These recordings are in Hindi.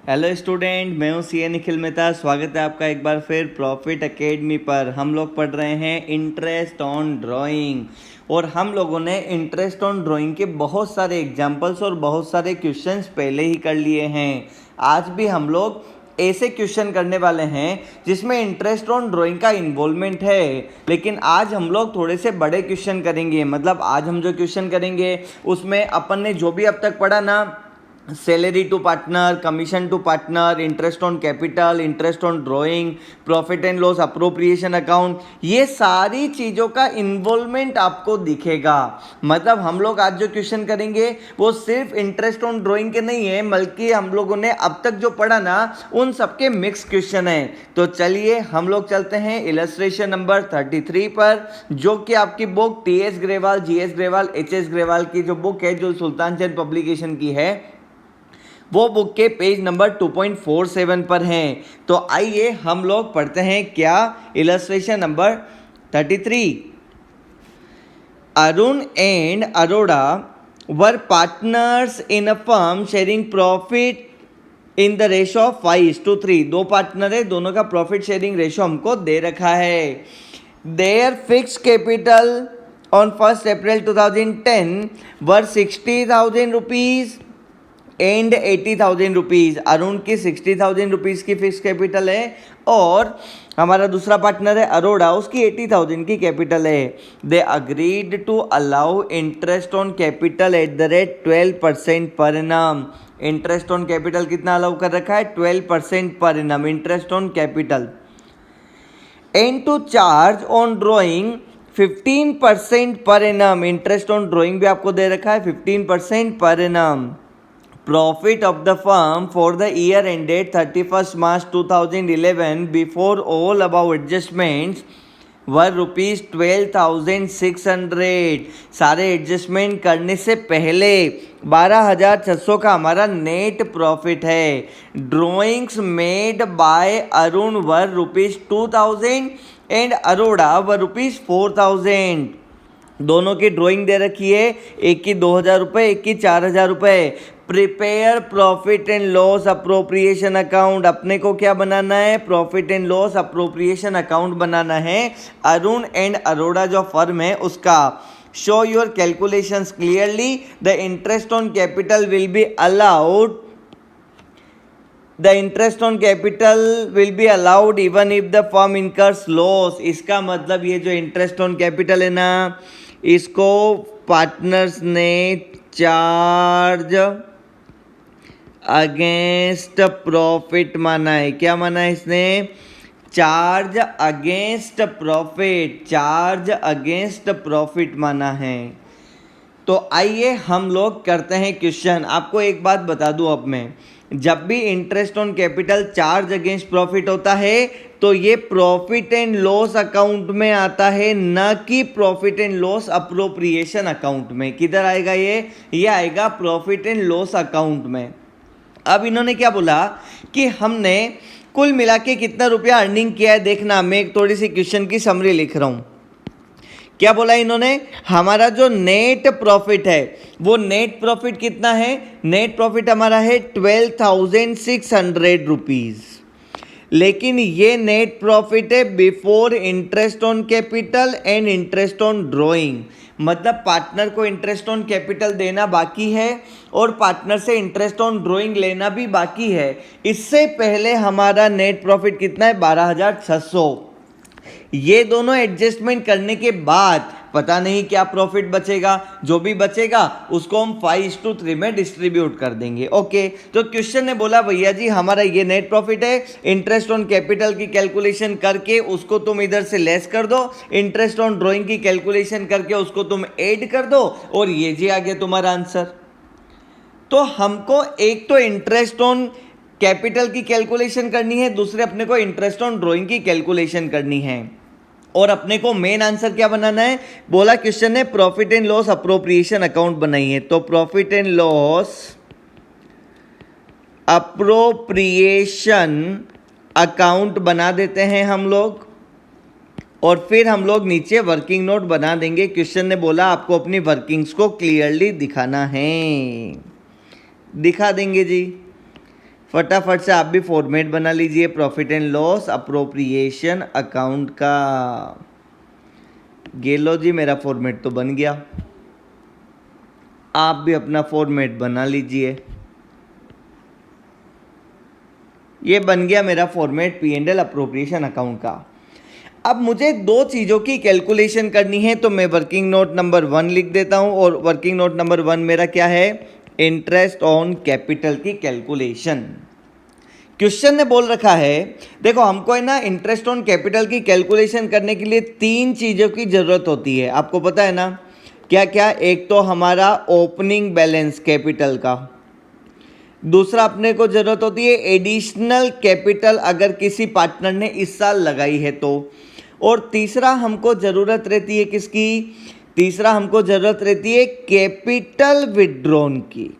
हेलो स्टूडेंट, मैं हूं सीए निखिल मेहता। स्वागत है आपका एक बार फिर प्रॉफिट एकेडमी पर। हम लोग पढ़ रहे हैं इंटरेस्ट ऑन ड्राइंग और हम लोगों ने इंटरेस्ट ऑन ड्राइंग के बहुत सारे एग्जांपल्स और बहुत सारे क्वेश्चंस पहले ही कर लिए हैं। आज भी हम लोग ऐसे क्वेश्चन करने वाले हैं जिसमें इंटरेस्ट ऑन ड्राइंग का इन्वॉल्वमेंट है, लेकिन आज हम लोग थोड़े से बड़े क्वेश्चन करेंगे। मतलब आज हम जो क्वेश्चन करेंगे उसमें अपन ने जो भी अब तक पढ़ा ना, salary to partner, commission to partner, interest on capital, interest on drawing, profit and loss appropriation account, ये सारी चीज़ों का इन्वॉल्वमेंट आपको दिखेगा। मतलब हम लोग आज जो क्वेश्चन करेंगे वो सिर्फ इंटरेस्ट ऑन ड्राइंग के नहीं है, बल्कि हम लोगों ने अब तक जो पढ़ा ना उन सबके मिक्स क्वेश्चन है। तो चलिए हम लोग चलते हैं इलस्ट्रेशन नंबर 33 पर, जो कि आपकी book T.S.. Grewal, GS. Grewal, HS. Grewal की जो बुक है, जो सुल्तान चंद पब्लिकेशन की है, वो बुक के पेज नंबर 2.47 पर हैं। तो आइए हम लोग पढ़ते हैं क्या। Illustration number 33। Arun and Arora were partners in a firm sharing profit in the ratio of 5:3। दो पार्टनर है, दोनों का प्रॉफिट शेयरिंग रेशो हमको दे रखा है। There fix capital on 1 April 2010 were 60,000 rupees and 80,000 rupees. Arun की 60,000 रुपीज़ की फिक्स कैपिटल है और हमारा दूसरा पार्टनर है अरोड़ा, उसकी 80,000 की कैपिटल है। They agreed to allow interest on capital at the rate 12% per annum. Interest on capital कितना अलाउ कर रखा है? 12% per annum interest on capital. And to charge on drawing 15% per annum. Interest on drawing भी आपको दे रखा है 15% per annum. Profit of the firm for the year ended 31st March 2011 before all above adjustments were rupees 12,600। सारे एडजस्टमेंट करने से पहले 12,600 का हमारा नेट प्रॉफिट है। Drawings made by Arun were rupees 2,000 and Arora were rupees 4,000। दोनों की ड्राइंग दे रखी है, एक की 2,000 रुपये, एक की 4,000 रुपये। Prepare profit and loss appropriation account. अपने को क्या बनाना है? Profit and loss appropriation account बनाना है। अरुण एंड अरोड़ा जो फर्म है उसका। Show your calculations clearly. The interest on capital will be allowed the interest on capital will be allowed even if the firm incurs loss. इसका मतलब ये जो इंटरेस्ट ऑन कैपिटल है ना, इसको पार्टनर्स ने चार्ज अगेंस्ट प्रॉफिट माना है। क्या माना है इसने? Charge against profit, charge against profit माना है। तो आइए हम लोग करते हैं क्वेश्चन। आपको एक बात बता दूं, अब मैं जब भी interest on capital charge against profit होता है तो ये प्रॉफिट एंड लॉस अकाउंट में आता है, न कि profit and loss appropriation account में। किधर आएगा ये आएगा प्रॉफिट एंड लॉस अकाउंट में। अब इन्होंने क्या बोला कि हमने कुल मिला के कितना रुपया अर्निंग किया है। देखना, मैं एक थोड़ी सी क्वेश्चन की समरी लिख रहा हूँ। क्या बोला इन्होंने? हमारा जो नेट प्रॉफिट है वो नेट प्रॉफिट कितना है? नेट प्रॉफिट हमारा है 12,600 रुपीज़। लेकिन ये नेट प्रॉफिट है before interest on capital and interest on drawing. मतलब पार्टनर को इंटरेस्ट ऑन कैपिटल देना बाकी है और पार्टनर से इंटरेस्ट ऑन ड्रॉइंग लेना भी बाकी है। इससे पहले हमारा नेट प्रॉफिट कितना है? 12,600। ये दोनों एडजस्टमेंट करने के बाद पता नहीं क्या प्रॉफिट बचेगा। जो भी बचेगा उसको हम 5:3 में डिस्ट्रीब्यूट कर देंगे। ओके, तो क्वेश्चन ने बोला भैया जी हमारा ये नेट प्रॉफिट है, इंटरेस्ट ऑन कैपिटल की कैलकुलेशन करके उसको तुम इधर से लेस कर दो, इंटरेस्ट ऑन ड्रॉइंग की कैलकुलेशन करके उसको तुम ऐड कर दो, और ये जी आ गया तुम्हारा आंसर। तो हमको एक तो इंटरेस्ट ऑन कैपिटल की कैलकुलेशन करनी है, दूसरे अपने को इंटरेस्ट ऑन ड्रॉइंग की कैलकुलेशन करनी है, और अपने को मेन आंसर क्या बनाना है? बोला क्वेश्चन ने profit and loss appropriation account बनाई है। तो profit and loss appropriation account बना देते हैं हम लोग, और फिर हम लोग नीचे वर्किंग नोट बना देंगे। क्वेश्चन ने बोला आपको अपनी वर्किंग्स को क्लियरली दिखाना है, दिखा देंगे जी। फटाफट से आप भी फॉर्मेट बना लीजिए profit and loss appropriation account का। गेलो जी, मेरा फॉर्मेट तो बन गया, आप भी अपना फॉर्मेट बना लीजिए। ये बन गया मेरा format P and L appropriation account का। अब मुझे दो चीज़ों की कैलकुलेशन करनी है, तो मैं वर्किंग नोट नंबर 1 लिख देता हूं। और वर्किंग नोट नंबर 1 मेरा क्या है? इंटरेस्ट ऑन कैपिटल की कैलकुलेशन। क्वेश्चन ने बोल रखा है, देखो हमको है ना इंटरेस्ट ऑन कैपिटल की कैलकुलेशन करने के लिए 3 चीज़ों की ज़रूरत होती है, आपको पता है ना? क्या क्या? एक तो हमारा ओपनिंग बैलेंस कैपिटल का, दूसरा अपने को ज़रूरत होती है एडिशनल कैपिटल अगर किसी पार्टनर ने इस साल लगाई है तो, और तीसरा हमको ज़रूरत रहती है किसकी? तीसरा हमको ज़रूरत रहती है कैपिटल विड्रॉन की।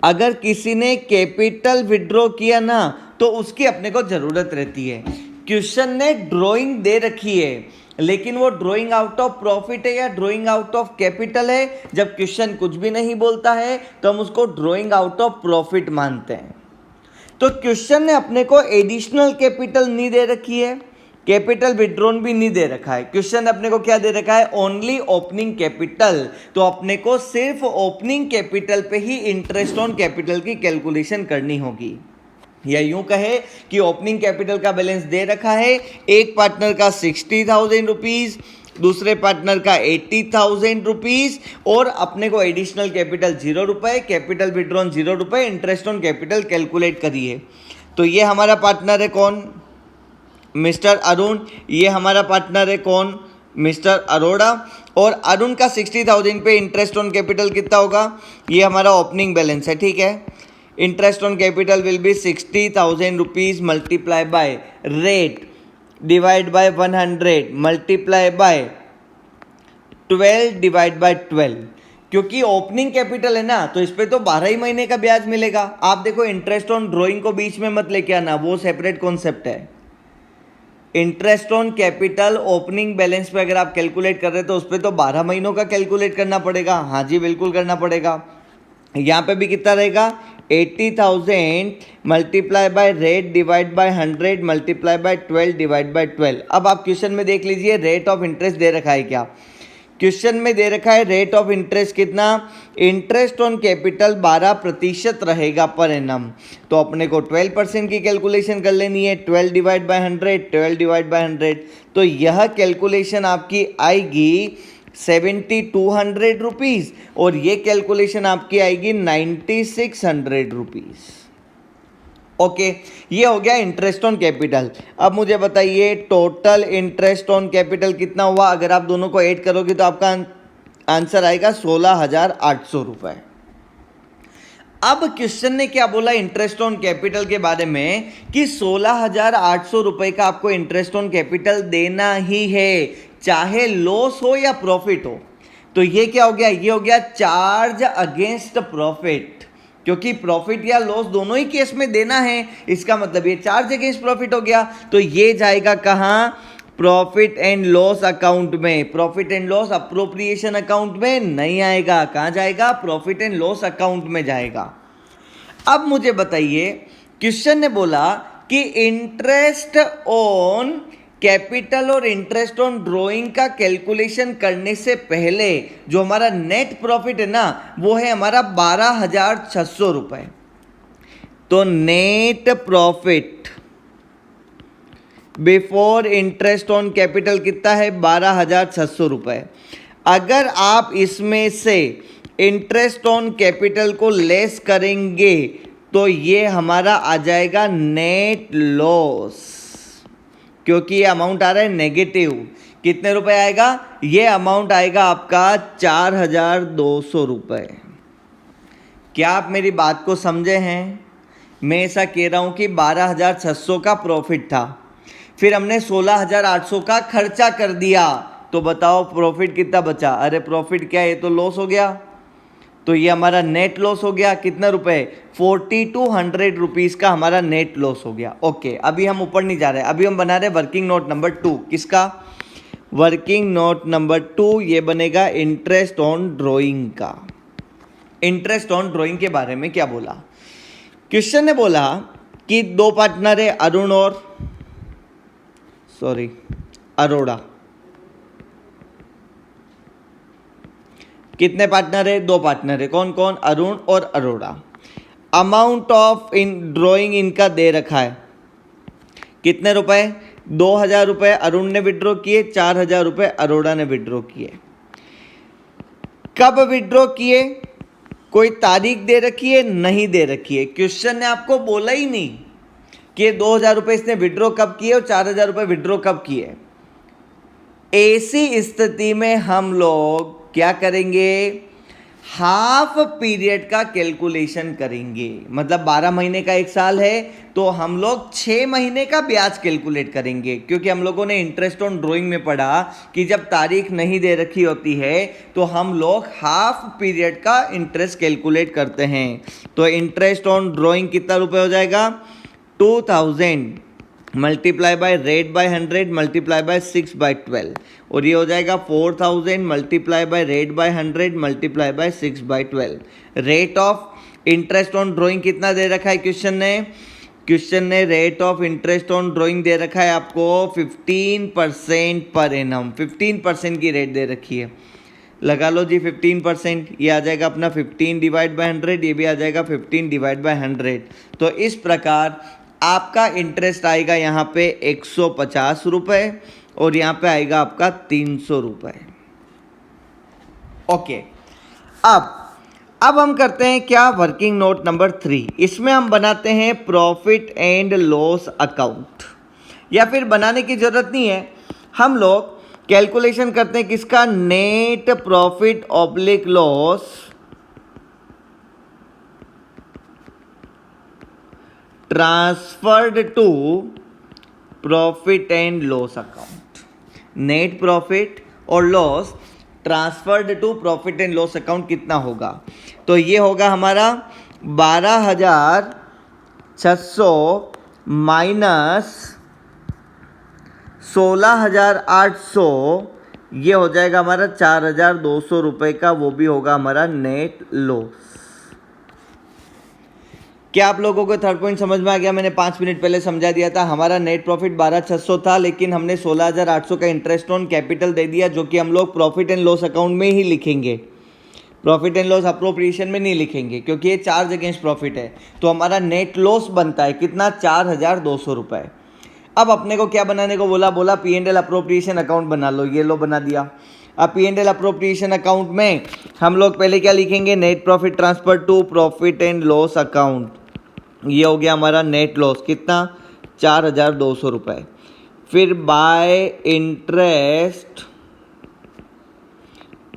अगर किसी ने कैपिटल विड्रॉ किया ना तो उसकी अपने को ज़रूरत रहती है। क्वेश्चन ने ड्राइंग दे रखी है, लेकिन वो ड्राइंग आउट ऑफ प्रॉफिट है या ड्राइंग आउट ऑफ कैपिटल है? जब क्वेश्चन कुछ भी नहीं बोलता है तो हम उसको ड्राइंग आउट ऑफ प्रॉफिट मानते हैं। तो क्वेश्चन ने अपने को एडिशनल कैपिटल नहीं दे रखी है, कैपिटल विड्रॉन भी नहीं दे रखा है। क्वेश्चन अपने को क्या दे रखा है? Only opening capital. तो अपने को सिर्फ ओपनिंग कैपिटल पे ही इंटरेस्ट ऑन कैपिटल की कैलकुलेशन करनी होगी। या यूं कहे कि ओपनिंग कैपिटल का बैलेंस दे रखा है, एक पार्टनर का 60,000 रुपीज, दूसरे पार्टनर का 80,000 रुपीज, और अपने को एडिशनल कैपिटल 0 रुपए, कैपिटल विड्रॉन 0 रुपए, इंटरेस्ट ऑन कैपिटल कैलकुलेट करिए। तो ये हमारा पार्टनर है कौन? मिस्टर अरुण। ये हमारा पार्टनर है कौन? मिस्टर अरोड़ा। और अरुण का 60,000 पे इंटरेस्ट ऑन कैपिटल कितना होगा? ये हमारा ओपनिंग बैलेंस है, ठीक है। Interest on capital will B 60,000 rupees multiply by rate divide by 100 multiply bye 12 divide by 12। क्योंकि ओपनिंग कैपिटल है ना, तो इस पे तो 12 ही महीने का ब्याज मिलेगा। आप देखो इंटरेस्ट ऑन ड्रॉइंग को बीच में मत लेके आना, वो सेपरेट कॉन्सेप्ट है। Interest on capital opening balance पे अगर आप कैलकुलेट कर रहे हो तो उस पर तो 12 महीनों का कैलकुलेट करना पड़ेगा। हाँ जी, बिल्कुल करना पड़ेगा। यहाँ पे भी कितना रहेगा? 80,000 multiply by rate divide by 100 multiply bye 12 divide by 12। अब आप क्वेश्चन में देख लीजिए रेट ऑफ इंटरेस्ट दे रखा है क्या? क्वेश्चन में दे रखा है रेट ऑफ इंटरेस्ट कितना? इंटरेस्ट ऑन कैपिटल 12% रहेगा पर एनम। तो अपने को 12% की कैलकुलेशन कर लेनी है। 12 डिवाइड बाय 100, 12 डिवाइड बाय 100, तो यह कैलकुलेशन आपकी आएगी 7,200 रुपीज़, और ये कैलकुलेशन आपकी आएगी 9,600 रुपीज़। ओके, ये हो गया इंटरेस्ट ऑन कैपिटल। अब मुझे बताइए टोटल इंटरेस्ट ऑन कैपिटल कितना हुआ? अगर आप दोनों को ऐड करोगे तो आपका आंसर आएगा 16,800 रुपए। अब क्वेश्चन ने क्या बोला इंटरेस्ट ऑन कैपिटल के बारे में कि 16,800 रुपए का आपको इंटरेस्ट ऑन कैपिटल देना ही है, चाहे लॉस हो या प्रॉफिट हो। तो ये क्या हो गया? ये हो गया चार्ज अगेंस्ट प्रॉफिट, क्योंकि प्रॉफिट या लॉस दोनों ही केस में देना है। इसका मतलब ये चार्ज अगेंस्ट प्रॉफिट हो गया। तो ये जाएगा कहां? प्रॉफिट एंड लॉस अकाउंट में। Profit and loss appropriation account में नहीं आएगा। कहां जाएगा? प्रॉफिट एंड लॉस अकाउंट में जाएगा। अब मुझे बताइए, क्वेश्चन ने बोला कि इंटरेस्ट ऑन कैपिटल और इंटरेस्ट ऑन ड्रॉइंग का कैलकुलेशन करने से पहले जो हमारा नेट प्रॉफिट है ना, वो है हमारा 12,600 रुपए। तो net profit before interest on capital कितना है? 12,600 रुपए। अगर आप इसमें से इंटरेस्ट ऑन कैपिटल को लेस करेंगे तो ये हमारा आ जाएगा नेट लॉस, क्योंकि ये अमाउंट आ रहा है नेगेटिव। कितने रुपए आएगा? ये अमाउंट आएगा आपका 4,200 रुपए। क्या आप मेरी बात को समझे हैं? मैं ऐसा कह रहा हूं कि 12,600 का प्रॉफिट था, फिर हमने 16,800 का खर्चा कर दिया, तो बताओ प्रॉफिट कितना बचा? अरे प्रॉफिट क्या है? ये तो लॉस हो गया। तो ये हमारा नेट लॉस हो गया। कितना रुपए? 4,200 रुपीज़ का हमारा नेट लॉस हो गया। ओके, अभी हम ऊपर नहीं जा रहे, अभी हम बना रहे वर्किंग नोट नंबर 2। किसका? वर्किंग नोट नंबर 2 ये बनेगा इंटरेस्ट ऑन ड्रॉइंग का। इंटरेस्ट ऑन ड्रॉइंग के बारे में क्या बोला? क्वेश्चन ने बोला कि दो पार्टनर है अरुण और अरोड़ा। कितने पार्टनर है? दो पार्टनर है। कौन कौन? अरुण और अरोड़ा। अमाउंट ऑफ ड्रॉइंग इनका दे रखा है कितने रुपए? 2000 रुपये अरुण ने विड्रॉ किए, 4000 रुपये अरोड़ा ने विड्रॉ किए। कब विड्रॉ किए? कोई तारीख दे रखी है? नहीं दे रखी है। क्वेश्चन ने आपको बोला ही नहीं कि 2000 रुपये इसने विड्रॉ कब किए और 4000 रुपये विड्रॉ कब किए। ऐसी स्थिति में हम लोग क्या करेंगे? हाफ पीरियड का कैलकुलेशन करेंगे। मतलब 12 महीने का एक साल है तो हम लोग 6 महीने का ब्याज कैलकुलेट करेंगे, क्योंकि हम लोगों ने इंटरेस्ट ऑन ड्राइंग में पढ़ा कि जब तारीख नहीं दे रखी होती है तो हम लोग हाफ पीरियड का इंटरेस्ट कैलकुलेट करते हैं। तो इंटरेस्ट ऑन ड्राइंग कितना रुपए हो जाएगा? 2000 multiply by rate by 100 multiply by 6/12, और ये हो जाएगा 4000 multiply by rate by 100 multiply by 6/12। Rate of interest on drawing कितना दे रखा है क्वेश्चन ने? क्वेश्चन ने rate of interest on drawing दे रखा है आपको 15% पर एनम। 15% की रेट दे रखी है। लगा लो जी 15%। ये आ जाएगा अपना 15 डिवाइड बाय 100, ये भी आ जाएगा 15 डिवाइड बाय 100। तो इस प्रकार आपका इंटरेस्ट आएगा यहाँ पे 150 रुपये और यहाँ पे आएगा आपका 300 रुपये। ओके, अब हम करते हैं क्या? Working note number 3। इसमें हम बनाते हैं प्रॉफिट एंड लॉस अकाउंट, या फिर बनाने की जरूरत नहीं है, हम लोग कैलकुलेशन करते हैं किसका? Net profit oblique loss transferred to profit and loss account. Net profit और loss transferred to profit and loss account कितना होगा? तो ये होगा हमारा 12,600 माइनस 16,800, ये हो जाएगा हमारा 4,200 रुपये का, वो भी होगा हमारा नेट लॉस। क्या आप लोगों को थर्ड पॉइंट समझ में आ गया? मैंने 5 मिनट पहले समझा दिया था। हमारा नेट प्रॉफिट 12,600 था, लेकिन हमने 16,800 का इंटरेस्ट ऑन कैपिटल दे दिया, जो कि हम लोग प्रॉफिट एंड लॉस अकाउंट में ही लिखेंगे। प्रॉफिट एंड लॉस अप्रोप्रिएशन में नहीं लिखेंगे, क्योंकि ये चार्ज अगेंस्ट प्रॉफिट है। तो हमारा नेट लॉस बनता है कितना? 4,200 रुपये। अब अपने को क्या बनाने को बोला P and L appropriation account बना लो। ये लो बना दिया। अब P and L appropriation account में हम लोग पहले क्या लिखेंगे? Net profit transfer to profit and loss account. ये हो गया हमारा नेट लॉस कितना? 4,200 रुपये। फिर bye interest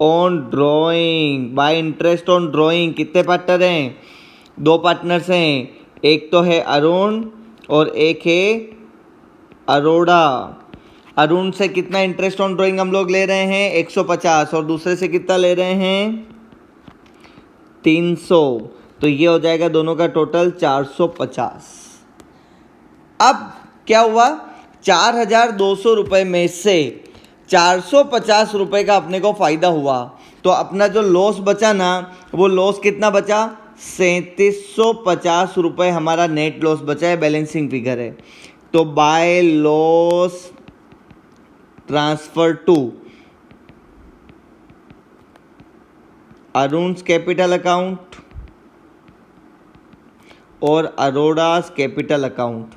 on drawing. Bye interest on drawing कितने पार्टनर हैं? 2 पार्टनर्स हैं। एक तो है अरुण और एक है अरोड़ा। अरुण से कितना इंटरेस्ट ऑन ड्राइंग हम लोग ले रहे हैं? 150, और दूसरे से कितना ले रहे हैं? 300। तो ये हो जाएगा दोनों का टोटल 450। अब क्या हुआ? 4,200 रुपये में से 450 रुपये का अपने को फायदा हुआ, तो अपना जो लॉस बचा ना, वो लॉस कितना बचा? 3750 रुपये हमारा नेट लॉस बचा है। बैलेंसिंग फिगर है। तो by loss transfer to Arun's capital account और अरोड़ास कैपिटल अकाउंट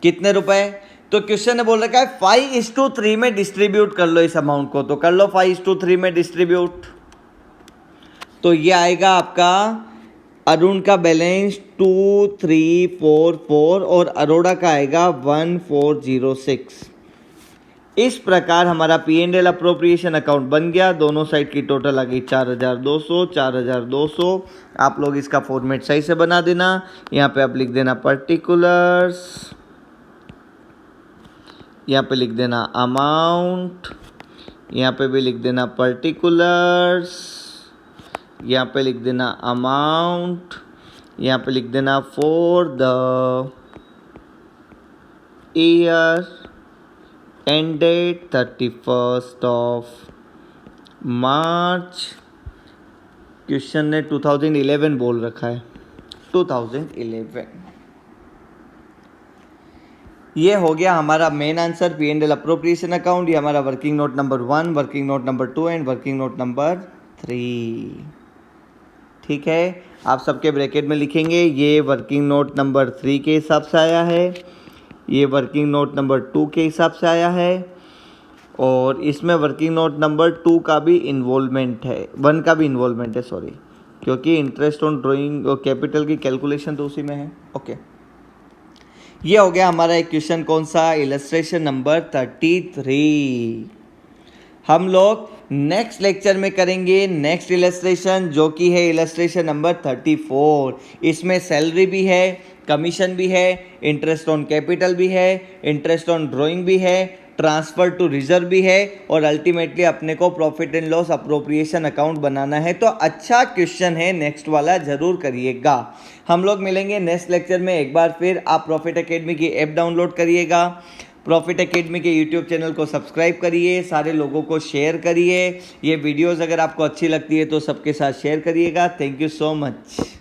कितने रुपए? तो क्वेश्चन ने बोल रखा है 5:3 में डिस्ट्रीब्यूट कर लो इस अमाउंट को। तो कर लो 5:3 में डिस्ट्रीब्यूट। तो ये आएगा आपका अरुण का बैलेंस 2344 और अरोड़ा का आएगा 1406। इस प्रकार हमारा P and L appropriation account बन गया। दोनों साइड की टोटल आ गई 4,200 4,200। आप लोग इसका फॉर्मेट सही से बना देना। यहाँ पे आप लिख देना पर्टिकुलर्स, यहाँ पे लिख देना अमाउंट, यहाँ पे भी लिख देना पर्टिकुलर्स, यहाँ पे लिख देना अमाउंट, यहाँ पे लिख देना for the year ended 31st of March। Question ने 2011 बोल रखा है। 2011। ये हो गया हमारा main answer P and L appropriation account. ये हमारा working note number 1, working note number 2 and working note number 3। ठीक है, आप सबके ब्रैकेट में लिखेंगे ये वर्किंग नोट नंबर 3 के हिसाब से आया है, ये वर्किंग नोट नंबर 2 के हिसाब से आया है, और इसमें वर्किंग नोट नंबर 2 का भी इन्वॉल्वमेंट है, 1 का भी इन्वॉल्वमेंट है, सॉरी, क्योंकि इंटरेस्ट ऑन ड्राइंग और कैपिटल की कैलकुलेशन तो उसी में है। ओके, ये हो गया हमारा एक क्वेश्चन, कौन सा, इलस्ट्रेशन नंबर 33। हम लोग नेक्स्ट लेक्चर में करेंगे नेक्स्ट इलस्ट्रेशन, जो कि है इलस्ट्रेशन नंबर 34। इसमें सैलरी भी है, कमीशन भी है, इंटरेस्ट ऑन कैपिटल भी है, इंटरेस्ट ऑन ड्राइंग भी है, ट्रांसफर टू रिजर्व भी है, और अल्टीमेटली अपने को profit and loss appropriation account बनाना है। तो अच्छा क्वेश्चन है, नेक्स्ट वाला जरूर करिएगा। हम लोग मिलेंगे नेक्स्ट लेक्चर में। एक बार फिर आप प्रॉफिट एकेडमी की ऐप डाउनलोड करिएगा, प्रॉफिट एकेडमी के यूट्यूब चैनल को सब्सक्राइब करिए, सारे लोगों को शेयर करिए। ये वीडियोस अगर आपको अच्छी लगती है तो सबके साथ शेयर करिएगा। Thank you so much.